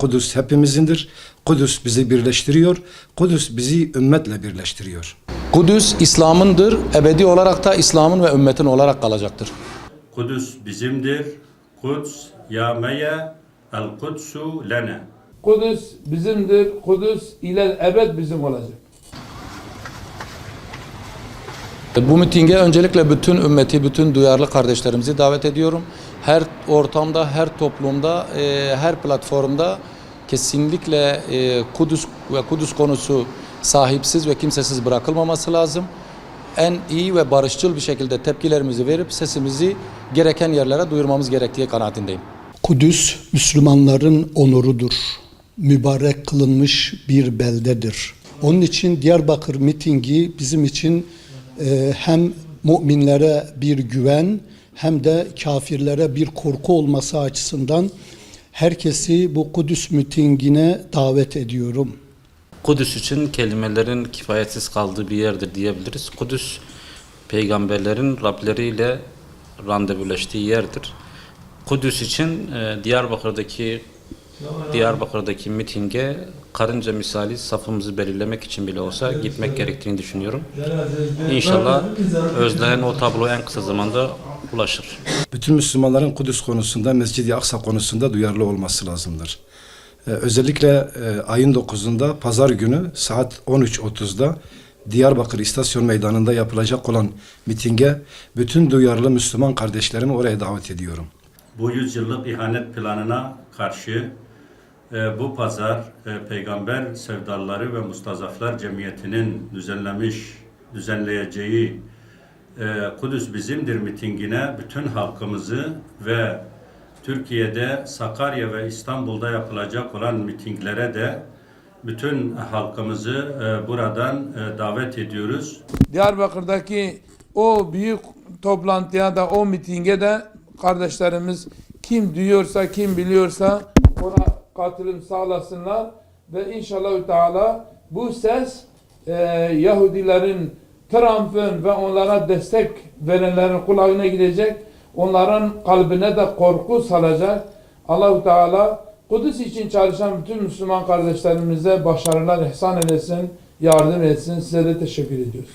Kudüs hepimizindir. Kudüs bizi birleştiriyor. Kudüs bizi ümmetle birleştiriyor. Kudüs İslam'ındır. Ebedi olarak da İslam'ın ve ümmetin olarak kalacaktır. Kudüs bizimdir. Kuds yâmeye el kudsu lene. Kudüs bizimdir. Kudüs ile ebed bizim olacak. Bu mitinge öncelikle bütün ümmeti, bütün duyarlı kardeşlerimizi davet ediyorum. Her ortamda, her toplumda, her platformda kesinlikle Kudüs ve Kudüs konusu sahipsiz ve kimsesiz bırakılmaması lazım. En iyi ve barışçıl bir şekilde tepkilerimizi verip sesimizi gereken yerlere duyurmamız gerektiği kanaatindeyim. Kudüs, Müslümanların onurudur. Mübarek kılınmış bir beldedir. Onun için Diyarbakır mitingi bizim için hem müminlere bir güven hem de kafirlere bir korku olması açısından herkesi bu Kudüs mitingine davet ediyorum. Kudüs için kelimelerin kifayetsiz kaldığı bir yerdir diyebiliriz. Kudüs, peygamberlerin Rableriyle randevuleştiği yerdir. Kudüs için Diyarbakır'daki mitinge karınca misali safımızı belirlemek için bile olsa gitmek gerektiğini düşünüyorum. İnşallah özlenen o tablo en kısa zamanda ulaşır. Bütün Müslümanların Kudüs konusunda, Mescid-i Aksa konusunda duyarlı olması lazımdır. Özellikle ayın 9'unda Pazar günü saat 13.30'da Diyarbakır İstasyon Meydanı'nda yapılacak olan mitinge bütün duyarlı Müslüman kardeşlerimi oraya davet ediyorum. Bu 100 yıllık ihanet planına karşı bu pazar Peygamber Sevdalıları ve Mustazaflar Cemiyeti'nin düzenleyeceği Kudüs Bizimdir mitingine bütün halkımızı ve Türkiye'de Sakarya ve İstanbul'da yapılacak olan mitinglere de bütün halkımızı buradan davet ediyoruz. Diyarbakır'daki o büyük toplantıya da o mitinge de kardeşlerimiz kim duyuyorsa, kim biliyorsa ona katılım sağlasınlar ve inşallah Teala bu ses Yahudilerin, Trump'ın ve onlara destek verenlerin kulağına gidecek. Onların kalbine de korku salacak. Allah-u Teala Kudüs için çalışan bütün Müslüman kardeşlerimize başarılar ihsan eylesin, yardım etsin. Size de teşekkür ediyoruz.